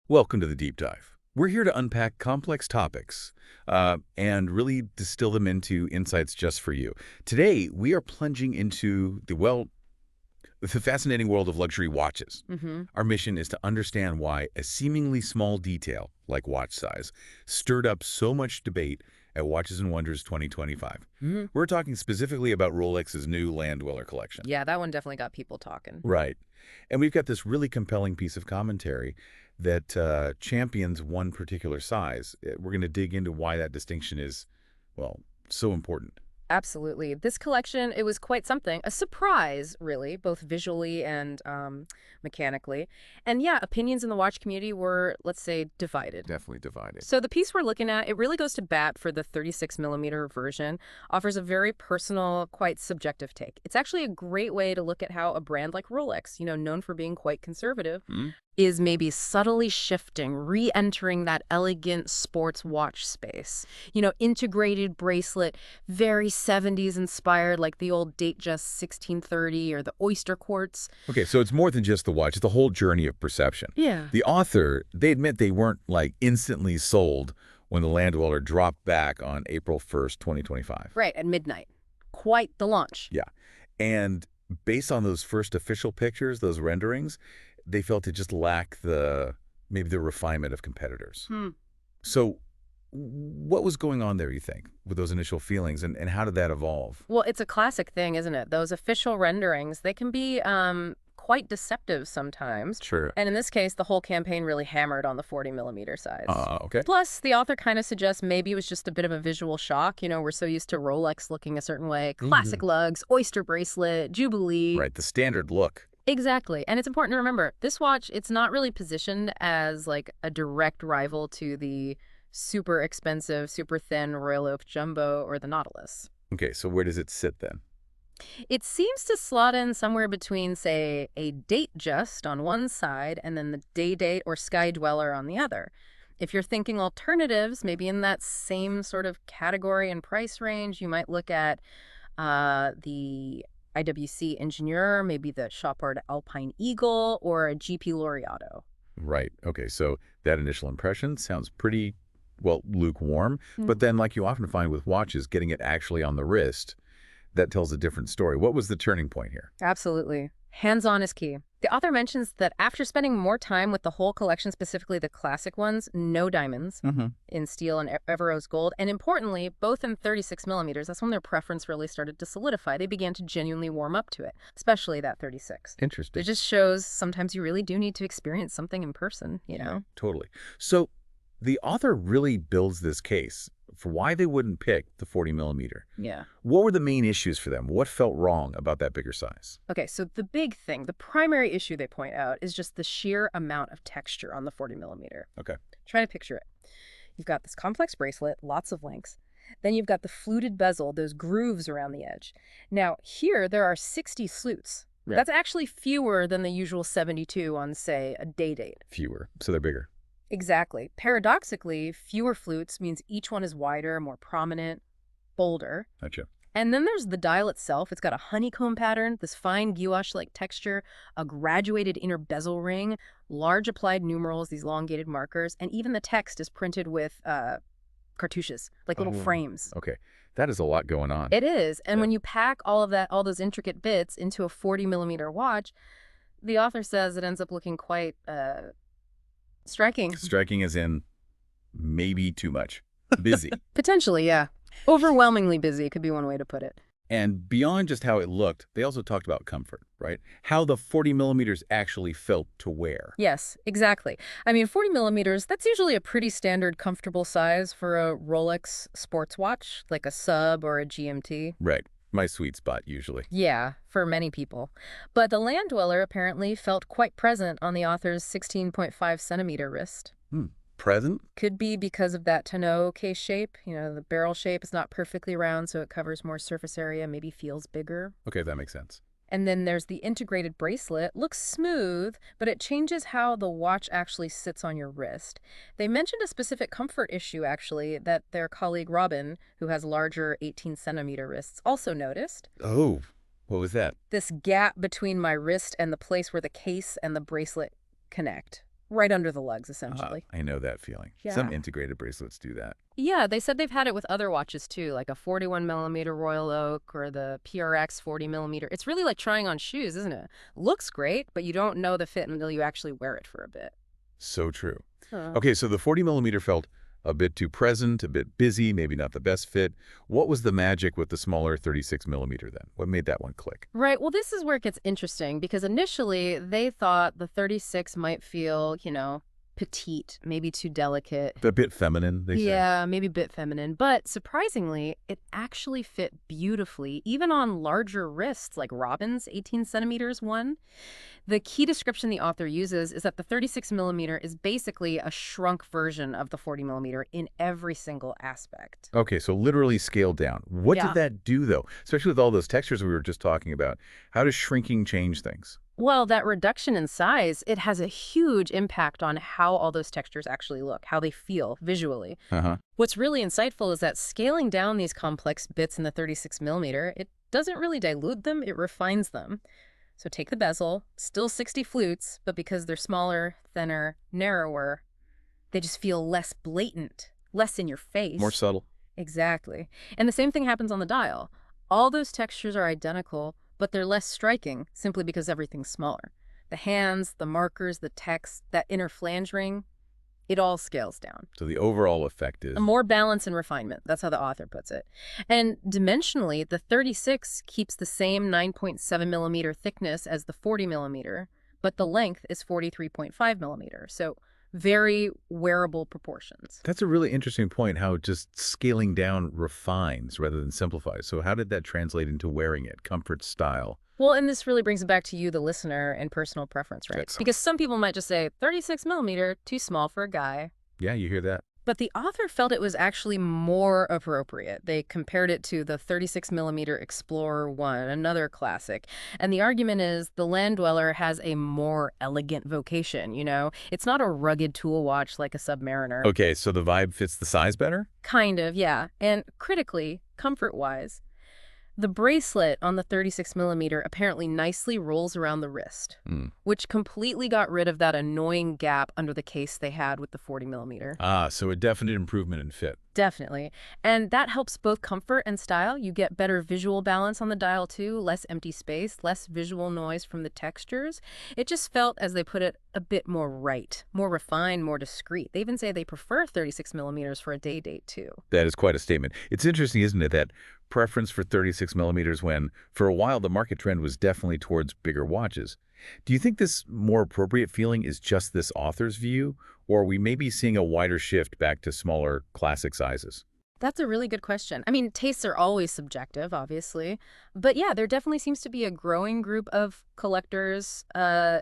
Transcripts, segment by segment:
Welcome to the Deep Dive. We're here to unpack complex topics and really distill them into insights just for you. Today, we are plunging into the fascinating world of luxury watches. hmm Our mission is to understand why a seemingly small detail, like watch size, stirred up so much debate at Watches and Wonders 2025. hmm We're talking specifically about Rolex's new Land-Dweller collection. Yeah, that one definitely got people talking. Right. And we've got this really compelling piece of commentary that champions one particular size. We're going to dig into why that distinction is, well, so important. Absolutely. This collection, it was quite something. A surprise, really, both visually and mechanically. And yeah, opinions in the watch community were, let's say, divided. Definitely divided. So the piece we're looking at, it really goes to bat for the 36mm version, offers a very personal, quite subjective take. It's actually a great way to look at how a brand like Rolex, known for being quite conservative, Hmm? is maybe subtly shifting, re-entering that elegant sports watch space. Integrated bracelet, very 70s inspired, like the old Datejust 1630 or the oyster quartz. Okay, so it's more than just the watch. It's the whole journey of perception. Yeah. The author, they admit they weren't, like, instantly sold when the Land-Dweller dropped back on April 1st, 2025. Right, at midnight. Quite the launch. Yeah. And based on those first official pictures, those renderings, they felt it just lacked maybe the refinement of competitors. Hmm. So what was going on there, you think, with those initial feelings, and how did that evolve? Well, it's a classic thing, isn't it? Those official renderings, they can be quite deceptive sometimes. Sure. And in this case, the whole campaign really hammered on the 40mm size. Okay. Plus, the author kind of suggests maybe it was just a bit of a visual shock. We're so used to Rolex looking a certain way. Classic lugs, oyster bracelet, Jubilee. Right, the standard look. Exactly. And it's important to remember, this watch, it's not really positioned as like a direct rival to the super expensive, super thin Royal Oak Jumbo or the Nautilus. Okay, so where does it sit then? It seems to slot in somewhere between, say, a Datejust on one side and then the Day-Date or Sky Dweller on the other. If you're thinking alternatives, maybe in that same sort of category and price range, you might look at the IWC Engineer, maybe the Chopard Alpine Eagle, or a GP Laureato. Right, okay, so that initial impression sounds pretty, well, lukewarm, but then, like you often find with watches, getting it actually on the wrist, that tells a different story. What was the turning point here? Absolutely. Hands-on is key. The author mentions that after spending more time with the whole collection, specifically the classic ones, no diamonds in steel and Everose gold, and importantly, both in 36mm, that's when their preference really started to solidify. They began to genuinely warm up to it, especially that 36. Interesting. It just shows sometimes you really do need to experience something in person. Totally. So the author really builds this case for why they wouldn't pick the 40mm. Yeah. What were the main issues for them? What felt wrong about that bigger size? Okay, so the big thing, the primary issue they point out is just the sheer amount of texture on the 40mm. Okay. Try to picture it. You've got this complex bracelet, lots of links. Then you've got the fluted bezel, those grooves around the edge. Now, here there are 60 sleuts. Yeah. That's actually fewer than the usual 72 on, say, a Day-Date. Fewer, so they're bigger. Exactly. Paradoxically, fewer flutes means each one is wider, more prominent, bolder. Gotcha. And then there's the dial itself. It's got a honeycomb pattern, this fine gouache-like texture, a graduated inner bezel ring, large applied numerals, these elongated markers, and even the text is printed with cartouches, like little frames. Okay. That is a lot going on. It is. And Yeah. when you pack all of that, all those intricate bits into a 40mm watch, the author says it ends up looking quite striking. Striking as in maybe too much. Busy. Potentially, yeah. Overwhelmingly busy could be one way to put it. And beyond just how it looked, they also talked about comfort, right? How the 40mm actually felt to wear. Yes, exactly. I mean, 40mm, that's usually a pretty standard comfortable size for a Rolex sports watch, like a Sub or a GMT. Right. My sweet spot, usually. Yeah, for many people. But the Land-Dweller apparently felt quite present on the author's 16.5 centimeter wrist. Present? Could be because of that tonneau case shape. The barrel shape is not perfectly round, so it covers more surface area, maybe feels bigger. Okay, that makes sense. And then there's the integrated bracelet. Looks smooth, but it changes how the watch actually sits on your wrist. They mentioned a specific comfort issue, actually, that their colleague Robin, who has larger 18 centimeter wrists, also noticed. Oh, what was that? This gap between my wrist and the place where the case and the bracelet connect. right under the lugs, Ah, essentially. I know that feeling. Some Yeah. integrated bracelets do that. Yeah, they said they've had it with other watches too, like a 41mm Royal Oak or the PRX 40mm. It's really like trying on shoes, isn't it? Looks great, but you don't know the fit until you actually wear it for a bit. So true. Huh. Okay, so the 40mm felt a bit too present, a bit busy, maybe not the best fit. What was the magic with the smaller 36mm then? What made that one click? Right. Well, this is where it gets interesting because initially they thought the 36 might feel, petite, maybe too delicate. A bit feminine, they say. Yeah, maybe a bit feminine. But surprisingly, it actually fit beautifully, even on larger wrists like Robin's 18 centimeters one. The key description the author uses is that the 36mm is basically a shrunk version of the 40mm in every single aspect. Okay, so literally scaled down. What did Yeah. that do, though? Especially with all those textures we were just talking about. How does shrinking change things? Well, that reduction in size, it has a huge impact on how all those textures actually look, how they feel visually. Uh-huh. What's really insightful is that scaling down these complex bits in the 36mm, it doesn't really dilute them, it refines them. So take the bezel, still 60 flutes, but because they're smaller, thinner, narrower, they just feel less blatant, less in your More face. subtle. Exactly. And the same thing happens on the dial. All those textures are identical, but they're less striking simply because everything's smaller. The hands, the markers, the text, that inner flange ring, it all scales down. So the overall effect is... More balance and refinement. That's how the author puts it. And dimensionally, the 36 keeps the same 9.7mm thickness as the 40mm, but the length is 43.5mm. So very wearable proportions. That's a really interesting point, how just scaling down refines rather than simplifies. So how did that translate into wearing it? Comfort, style? Well, and this really brings it back to you, the listener, and personal preference, right? Excellent. Because some people might just say 36mm, too small for a guy. Yeah, you hear that? But the author felt it was actually more appropriate. They compared it to the 36mm Explorer 1, another classic. And the argument is the Land-Dweller has a more elegant vocation, It's not a rugged tool watch like a Submariner. Okay, so the vibe fits the size better? Kind of, yeah. And critically, comfort-wise, the bracelet on the 36mm apparently nicely rolls around the wrist, Hmm. which completely got rid of that annoying gap under the case they had with the 40mm. Ah, so a definite improvement in fit. Definitely. And that helps both comfort and style. You get better visual balance on the dial too, less empty space, less visual noise from the textures. It just felt, as they put it, a bit more right, more refined, more discreet. They even say they prefer 36mm for a day date too. That is quite a statement. It's interesting, isn't it, that preference for 36mm when, for a while, the market trend was definitely towards bigger watches. Do you think this more appropriate feeling is just this author's view, or are we maybe seeing a wider shift back to smaller, classic sizes? That's a really good question. I mean, tastes are always subjective, obviously. But yeah, there definitely seems to be a growing group of collectors,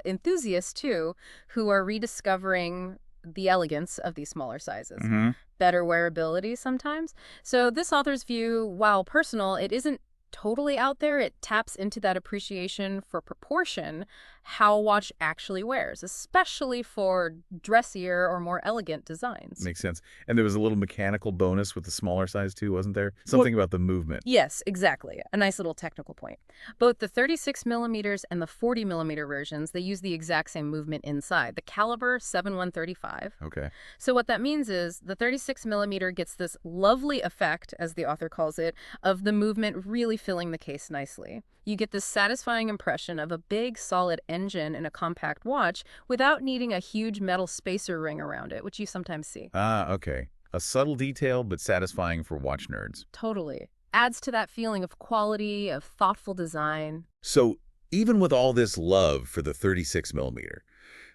enthusiasts too, who are rediscovering the elegance of these smaller sizes. Mm-hmm. Better wearability sometimes. So this author's view, while personal, it isn't totally out there. It taps into that appreciation for proportion, how a watch actually wears, especially for dressier or more elegant designs. Makes sense. And there was a little mechanical bonus with the smaller size too, wasn't there? Something about the movement. Yes, exactly. A nice little technical point. Both the 36mm and the 40mm versions, they use the exact same movement inside, the caliber 7135. Okay. So what that means is the 36mm gets this lovely effect, as the author calls it, of the movement really filling the case nicely. You get this satisfying impression of a big, solid engine in a compact watch without needing a huge metal spacer ring around it, which you sometimes see. Ah, okay. A subtle detail, but satisfying for watch nerds. Totally. Adds to that feeling of quality, of thoughtful design. So even with all this love for the 36mm,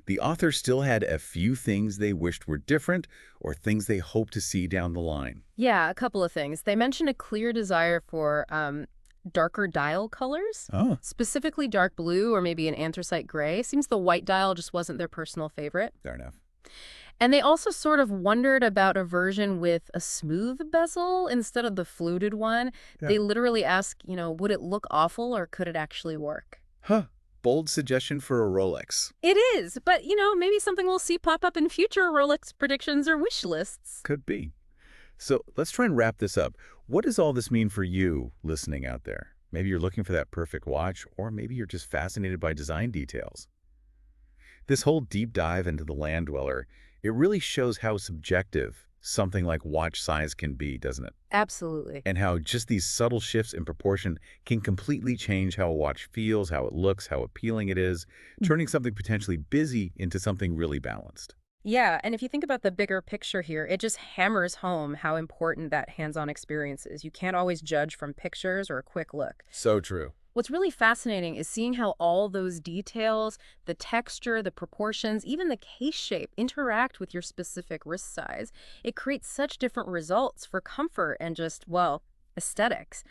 the author still had a few things they wished were different or things they hoped to see down the line. Yeah, a couple of things. They mention a clear desire for darker dial colors, Oh, specifically dark blue or maybe an anthracite gray. Seems the white dial just wasn't their personal favorite. fair enough. And they also sort of wondered about a version with a smooth bezel instead of the fluted one. Yeah. They literally ask, would it look awful or could it actually work? Huh. Bold suggestion for a Rolex. It is, but, maybe something we'll see pop up in future Rolex predictions or wish lists. Could be. So let's try and wrap this up. What does all this mean for you listening out there? Maybe you're looking for that perfect watch, or maybe you're just fascinated by design details. This whole deep dive into the land dweller, it really shows how subjective something like watch size can be, doesn't it? Absolutely. And how just these subtle shifts in proportion can completely change how a watch feels, how it looks, how appealing it is, turning something potentially busy into something really balanced. Yeah, and if you think about the bigger picture here, it just hammers home how important that hands-on experience is. You can't always judge from pictures or a quick look. So true. What's really fascinating is seeing how all those details, the texture, the proportions, even the case shape interact with your specific wrist size. It creates such different results for comfort and just, well, aesthetics.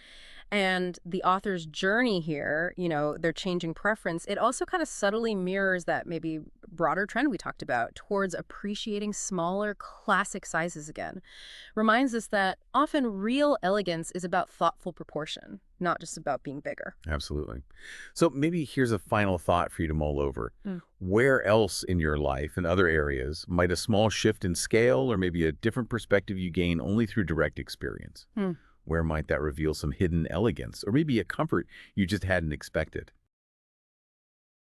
And the author's journey here, their changing preference, it also kind of subtly mirrors that maybe broader trend we talked about towards appreciating smaller classic sizes again. Reminds us that often real elegance is about thoughtful proportion, not just about being bigger. Absolutely. So maybe here's a final thought for you to mull over. Mm. Where else in your life and other areas might a small shift in scale or maybe a different perspective you gain only through direct experience? Hmm. Where might that reveal some hidden elegance or maybe a comfort you just hadn't expected?